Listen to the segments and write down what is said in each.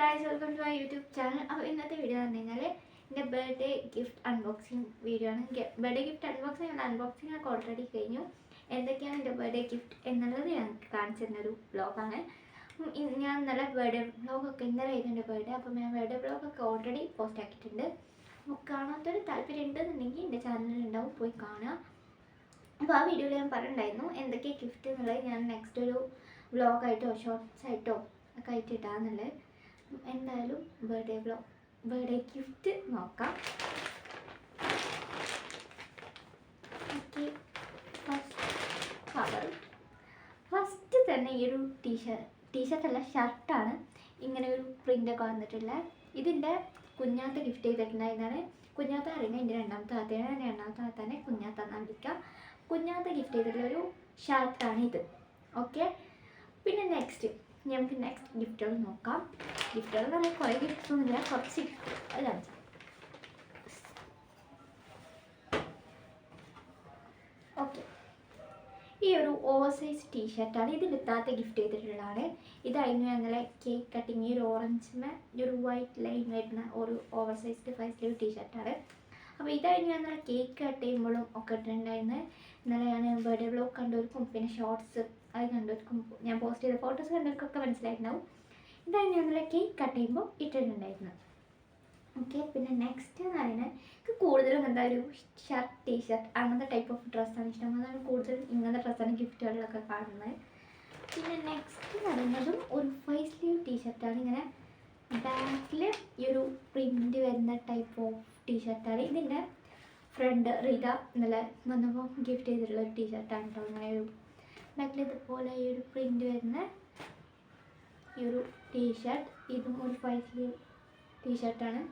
Guys, welcome to my YouTube channel. അപ്പോൾ ഇന്നത്തെ video എന്ന് പറഞ്ഞു കഴിഞ്ഞാൽ എൻ്റെ ബർത്ത്ഡേ ഗിഫ്റ്റ് അൺബോക്സിങ് വീഡിയോ ആണ്. ബർത്ത്ഡേ ഗിഫ്റ്റ് അൺബോക്സിങ് ഒക്കെ ഓൾറെഡി കഴിഞ്ഞു. എന്തൊക്കെയാണ് എൻ്റെ ബർത്ത്ഡേ ഗിഫ്റ്റ് എന്നുള്ളത് ഞാൻ കാണിച്ചു തരുന്നൊരു വ്ളോഗാണ്. ഞാൻ ഇന്നലെ ബർത്ത്ഡേ വ്ളോഗൊക്കെ ഇന്നലെ ആയിരുന്നു എൻ്റെ ബർത്ത്ഡേ. അപ്പം ഞാൻ ബർത്ത്ഡേ വ്ളോഗൊക്കെ ഓൾറെഡി പോസ്റ്റ് ആക്കിയിട്ടുണ്ട്. അപ്പോൾ കാണാത്തൊരു താല്പര്യം ഉണ്ടെന്നുണ്ടെങ്കിൽ എൻ്റെ ചാനലിലുണ്ടാവും, പോയി കാണുക. അപ്പോൾ ആ വീഡിയോയിൽ ഞാൻ പറഞ്ഞിട്ടുണ്ടായിരുന്നു എന്തൊക്കെയാണ് ഗിഫ്റ്റ് എന്നുള്ളത് ഞാൻ നെക്സ്റ്റ് ഒരു വ്ളോഗായിട്ടോ ഷോർട്ട്സ് ആയിട്ടോ ഒക്കെ ആയിട്ട് ഇടാന്നുള്ളത്. എന്തായാലും ബർത്ത്ഡേ ഗിഫ്റ്റ് നോക്കാം. ഓക്കെ, ഫസ്റ്റ് തന്നെ ഈ ഒരു ടീഷർട്ടല്ല, ഷർട്ടാണ്. ഇങ്ങനെ ഒരു പ്രിൻ്റൊക്കെ വന്നിട്ടുള്ള ഇതിൻ്റെ കുഞ്ഞാത്ത ഗിഫ്റ്റ് ചെയ്തിട്ടുണ്ടായിരുന്നാണ്. കുഞ്ഞാത്ത അറിയുന്നത് എൻ്റെ രണ്ടാമത്തെ താത്തയാണ്. എൻ്റെ രണ്ടാമത്തെ താത്താനെ കുഞ്ഞാത്ത എന്നാണ് വിളിക്കുക. കുഞ്ഞാത്ത ഗിഫ്റ്റ് ചെയ്തിട്ടുള്ളൊരു ഷർട്ടാണ് ഇത്. ഓക്കെ, പിന്നെ നെക്സ്റ്റ് ഗിഫ്റ്റുകൾ നോക്കാം. ഗിഫ്റ്റുകൾ എന്ന് പറഞ്ഞാൽ കുറേ ഗിഫ്റ്റ്സ് ഒന്നുമില്ല, കുറച്ച് ഗിഫ്റ്റ്. ഓക്കെ, ഈ ഒരു ഓവർ സൈസ് ടീഷർട്ടാണ്. ഇത് വിത്താത്ത ഗിഫ്റ്റ് ചെയ്തിട്ടുള്ളതാണ്. ഇതായിരുന്നു ഞങ്ങളെ കേക്ക് കട്ടിങ്. ഈ ഒരു ഓറഞ്ചിന് ഈ ഒരു വൈറ്റ് ലൈൻ വരുന്ന ഒരു ഓവർ സൈസ്ഡ് 5 സ്ലീവ് ടീഷർട്ടാണ്. അപ്പോൾ ഇതായിരുന്നു ഞങ്ങളെ കേക്ക് കട്ട് ചെയ്യുമ്പോഴും ഒക്കെ ഇട്ടിട്ടുണ്ടായിരുന്നത്. ഇന്നലെ ഞാൻ ബർത്ത്ഡേ വ്ളോഗ് കണ്ടവർക്കും പിന്നെ ഷോർട്സ് അത് കണ്ടവർക്കും ഞാൻ പോസ്റ്റ് ചെയ്ത ഫോട്ടോസ് കണ്ടവർക്കൊക്കെ മനസ്സിലായിട്ടുണ്ടാവും. ഇതായിരുന്നു ഞങ്ങളെ കേക്ക് കട്ട് ചെയ്യുമ്പോൾ ഇട്ടിട്ടുണ്ടായിരുന്നത്. ഓക്കെ, പിന്നെ നെക്സ്റ്റ് എന്ന് പറയുന്നത് എനിക്ക് കൂടുതലും എന്താ ഒരു ഷർട്ട് ടീഷർട്ട് അങ്ങനത്തെ ടൈപ്പ് ഓഫ് ഡ്രസ്സാണ് ഇഷ്ടം. അതാണ് കൂടുതലും ഇങ്ങനത്തെ ഡ്രസ്സാണ് ഗിഫ്റ്റുകളിലൊക്കെ കാണുന്നത്. പിന്നെ നെക്സ്റ്റ് എന്ന് പറയുന്നതും ഒരു 5 സ്ലീവ് ടീഷർട്ടാണ്. ഇങ്ങനെ ബാക്കിൽ ഈ ഒരു പ്രിൻ്റ് വരുന്ന ടൈപ്പ് ഓഫ് ടീഷർട്ടാണ്. ഇതിൻ്റെ ഫ്രണ്ട് റീത ഇന്നലെ വന്നപ്പോൾ ഗിഫ്റ്റ് ചെയ്തിട്ടുള്ള ഒരു ടീഷർട്ടാണ് കേട്ടോ. അങ്ങനെ ഒരു ബാക്കിൽ ഇതുപോലെ ഈ ഒരു പ്രിൻ്റ് വരുന്ന ഈ ഒരു ടീഷർട്ട്. ഇതും ഒരു 5 സ്ലീവ് ടീഷർട്ടാണ്.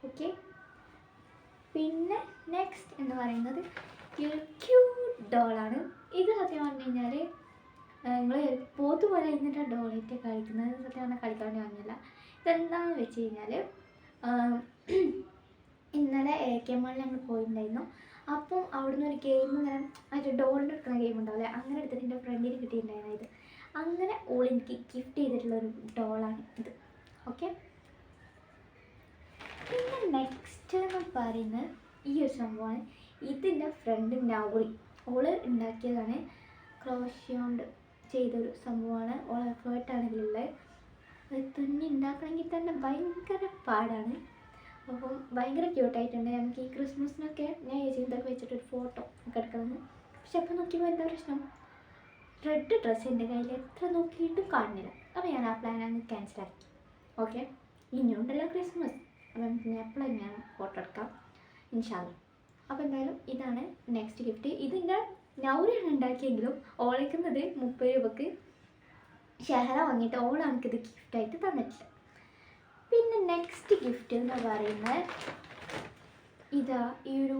ഓക്കെ, പിന്നെ നെക്സ്റ്റ് എന്ന് പറയുന്നത് ഈ ഒരു ക്യൂട്ട് ഡോളാണ്. ഇത് സത്യം പറഞ്ഞു കഴിഞ്ഞാൽ നിങ്ങൾ പോത്ത് പോലെ ഇരുന്നിട്ട് ഡോളായിട്ട് കളിക്കുന്നത്. സത്യം പറഞ്ഞാൽ കളിക്കാൻ വേണ്ടി വാങ്ങില്ല. ഇതെന്താണെന്ന് വെച്ച് കഴിഞ്ഞാൽ ഇന്നലെ AK മാളിൽ ഞങ്ങൾ പോയിട്ടുണ്ടായിരുന്നു. അപ്പം അവിടുന്ന് ഒരു ഗെയിം ഇങ്ങനെ മറ്റേ ഡോളിൻ്റെ എടുക്കുന്ന ഗെയിം ഉണ്ടാവില്ലേ, അങ്ങനെ എടുത്തിട്ട് എൻ്റെ ഫ്രണ്ടിന് കിട്ടിയിട്ടുണ്ടായിരുന്നു. ഇത് അങ്ങനെ ഓൾ എനിക്ക് ഗിഫ്റ്റ് ചെയ്തിട്ടുള്ളൊരു ഡോളാണ് ഇത്. ഓക്കെ, പിന്നെ നെക്സ്റ്റ് എന്ന് പറയുന്നത് ഈ ഒരു സംഭവമാണ്. ഇതിൻ്റെ ഫ്രണ്ട് നൗറി ഓള് ഉണ്ടാക്കിയതാണ്. ക്രോഷ്യ കൊണ്ട് ചെയ്തൊരു സംഭവമാണ്. ഓൾ എഫേർട്ടാണ് ഇതിലുള്ളത്. അത് തുന്നി ഉണ്ടാക്കണമെങ്കിൽ തന്നെ ഭയങ്കര പാടാണ്. അപ്പം ഭയങ്കര ക്യൂട്ടായിട്ടുണ്ട്. നമുക്ക് ഈ ക്രിസ്മസിനൊക്കെ ഞാൻ ഇതൊക്കെ വെച്ചിട്ടൊരു ഫോട്ടോ ഒക്കെ എടുക്കണമെന്ന്. പക്ഷെ അപ്പം നോക്കിയപ്പോൾ എന്താ പ്രശ്നം, റെഡ് ഡ്രസ്സ് എൻ്റെ കയ്യിൽ എത്ര നോക്കിയിട്ടും കാണുന്നില്ല. അപ്പോൾ ഞാൻ ആ പ്ലാൻ അങ്ങ് ക്യാൻസലാക്കി. ഓക്കെ, ഇനിയുണ്ടല്ലോ ക്രിസ്മസ്, അപ്പം പിന്നെ എപ്പോഴും ഞാൻ ഫോട്ടോ എടുക്കാം ഇൻഷാ അല്ലാഹ്. അപ്പോൾ എന്തായാലും ഇതാണ് നെക്സ്റ്റ് ഗിഫ്റ്റ്. ഇതിൻ്റെ നൗറിയാണ് ഉണ്ടാക്കിയെങ്കിലും ഓളയ്ക്കുന്നത് 30 രൂപക്ക് ഷെഹറ വാങ്ങിയിട്ട് ഓളാണ് ഇത് ഗിഫ്റ്റായിട്ട് തന്നിട്ടില്ല. പിന്നെ നെക്സ്റ്റ് ഗിഫ്റ്റ് എന്ന് പറയുന്നത് ഇതാ ഈ ഒരു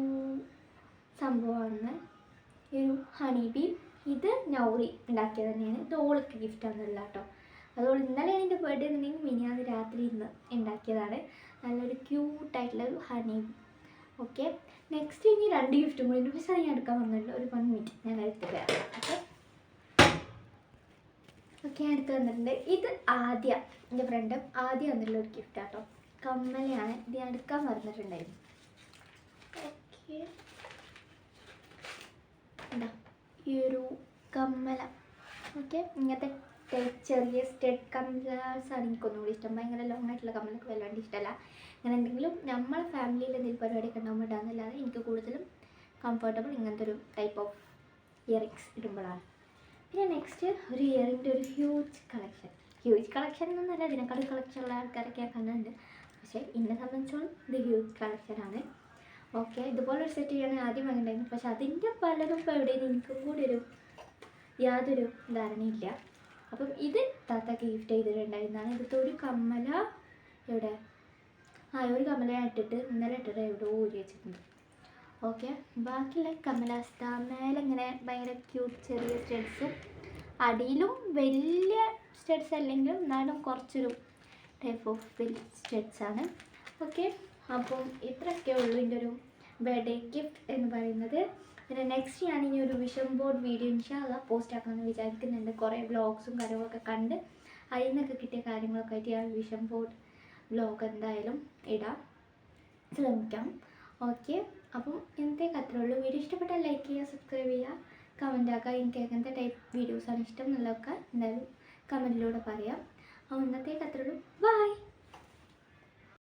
സംഭവമാണ്. ഈ ഒരു ഹണി ബീ. ഇത് നൗറി ഉണ്ടാക്കിയത് തന്നെയാണ്. ഇത് ഓൾക്ക് ഗിഫ്റ്റാണെന്നുള്ള കേട്ടോ. അതുകൊണ്ട് ഇന്നലെ എൻ്റെ ബർത്ത്ഡേ എന്നുണ്ടെങ്കിൽ മിനിയാന്ന് രാത്രി ഇന്ന് ഉണ്ടാക്കിയതാണ്. നല്ലൊരു ക്യൂട്ടായിട്ടുള്ള ഒരു ഹണി ബീ. ഓക്കെ, നെക്സ്റ്റ് ഇനി 2 ഗിഫ്റ്റും കൂടി ഉണ്ട്. പക്ഷേ അത് ഞാൻ എടുക്കാൻ വന്നില്ല. ഒരു 1 മിനിറ്റ് ഞാൻ എടുത്ത് തരാം. ഓക്കെ, ഞാൻ എടുത്ത് വന്നിട്ടുണ്ട്. ഇത് ആദ്യം എൻ്റെ ഫ്രണ്ട് ആദ്യം വന്നിട്ടുള്ള ഒരു ഗിഫ്റ്റാണ് കേട്ടോ. കമ്മലയാണ്. ഇത് ഞാൻ എടുക്കാൻ പറഞ്ഞിട്ടുണ്ടായിരുന്നു. ഓക്കെ, എന്താ ഈ ഒരു കമ്മല. ഓക്കെ, ഇങ്ങനത്തെ ചെറിയ സ്റ്റഡ് കമ്മലാസാണ് എനിക്കൊന്നുകൂടി ഇഷ്ടം. ഭയങ്കര ലോങ് ആയിട്ടുള്ള കമ്മലൊക്കെ വല്ലാണ്ട് ഇഷ്ടമല്ല. അങ്ങനെ എന്തെങ്കിലും നമ്മളെ ഫാമിലിയിൽ എന്തെങ്കിലും പരിപാടിയൊക്കെ ഉണ്ടാകുമ്പോൾ ഇടാന്നല്ലാതെ എനിക്ക് കൂടുതലും കംഫർട്ടബിൾ ഇങ്ങനത്തെ ഒരു ടൈപ്പ് ഓഫ് ഇയറിങ്സ് ഇടുമ്പോഴാണ്. പിന്നെ നെക്സ്റ്റ് ഒരു ഇയറിൻ്റെ ഒരു ഹ്യൂജ് കളക്ഷൻ എന്നൊന്നല്ല, ഇതിനെക്കാളും കളക്ഷനുള്ള ആൾക്കാരൊക്കെ ഞാൻ കണ്ടിട്ടുണ്ട്. പക്ഷേ എന്നെ സംബന്ധിച്ചോളം ഇത് ഹ്യൂജ് കളക്ഷനാണ്. ഓക്കെ, ഇതുപോലൊരു സെറ്റ് ഞാൻ ആദ്യം വാങ്ങിയിട്ടുണ്ടായിരുന്നു. പക്ഷെ അതിൻ്റെ പലതും ഇപ്പോൾ എവിടെയും എനിക്കും കൂടി യാതൊരു ധാരണയില്ല. അപ്പം ഇത് താത്താക്ക് ഗിഫ്റ്റ് ചെയ്തിട്ടുണ്ടായിരുന്നതാണ്. ഇതിലത്തെ ഒരു കമ്മല എവിടെ ഒരു കമ്മല ഞാൻ ഇട്ടിട്ട് ഇന്നലെ എവിടെ ഊരി വെച്ചിട്ടുണ്ട്. ഓക്കെ, ബാക്കിയുള്ള കമ്മലാസ്ത മേലെ ഇങ്ങനെ ഭയങ്കര ക്യൂട്ട് ചെറിയ സ്റ്റഡ്സും അടിയിലും വലിയ സ്റ്റഡ്സ് അല്ലെങ്കിലും എന്നാലും കുറച്ചൊരു ടൈപ്പ് ഓഫ് സ്റ്റഡ്സാണ്. ഓക്കെ, അപ്പം ഇത്രയൊക്കെ ഉള്ളൂ ഇതിൻ്റെ ഒരു ബർത്ത്ഡേ ഗിഫ്റ്റ് എന്ന് പറയുന്നത്. പിന്നെ നെക്സ്റ്റ് ഞാൻ ഇനി ഒരു വിഷൻ ബോർഡ് വീഡിയോ ഇൻഷാ അല്ലാഹ് പോസ്റ്റ് ആക്കണമെന്ന് വിചാരിക്കുന്നുണ്ട്. കുറേ വ്ളോഗ്സും കാര്യങ്ങളൊക്കെ കണ്ട് അതിൽ നിന്നൊക്കെ കിട്ടിയ കാര്യങ്ങളൊക്കെ ആയിട്ട് ഞാൻ വിഷൻ ബോർഡ് വ്ലോഗ് എന്തായാലും ഇടാൻ ശ്രമിക്കാം. ഓക്കെ, അപ്പം ഇന്നത്തേക്ക് അത്രേ ഉള്ളൂ. വീഡിയോ ഇഷ്ടപ്പെട്ടാൽ ലൈക്ക് ചെയ്യുക, സബ്സ്ക്രൈബ് ചെയ്യുക, കമൻ്റ് ആക്കുക. എനിക്ക് എങ്ങനത്തെ ടൈപ്പ് വീഡിയോസാണ് ഇഷ്ടം എന്നുള്ളതൊക്കെ എന്തായാലും കമൻറ്റിലൂടെ പറയാം. അപ്പോൾ ഇന്നത്തേക്ക് അത്രേ ഉള്ളൂ. ബൈ.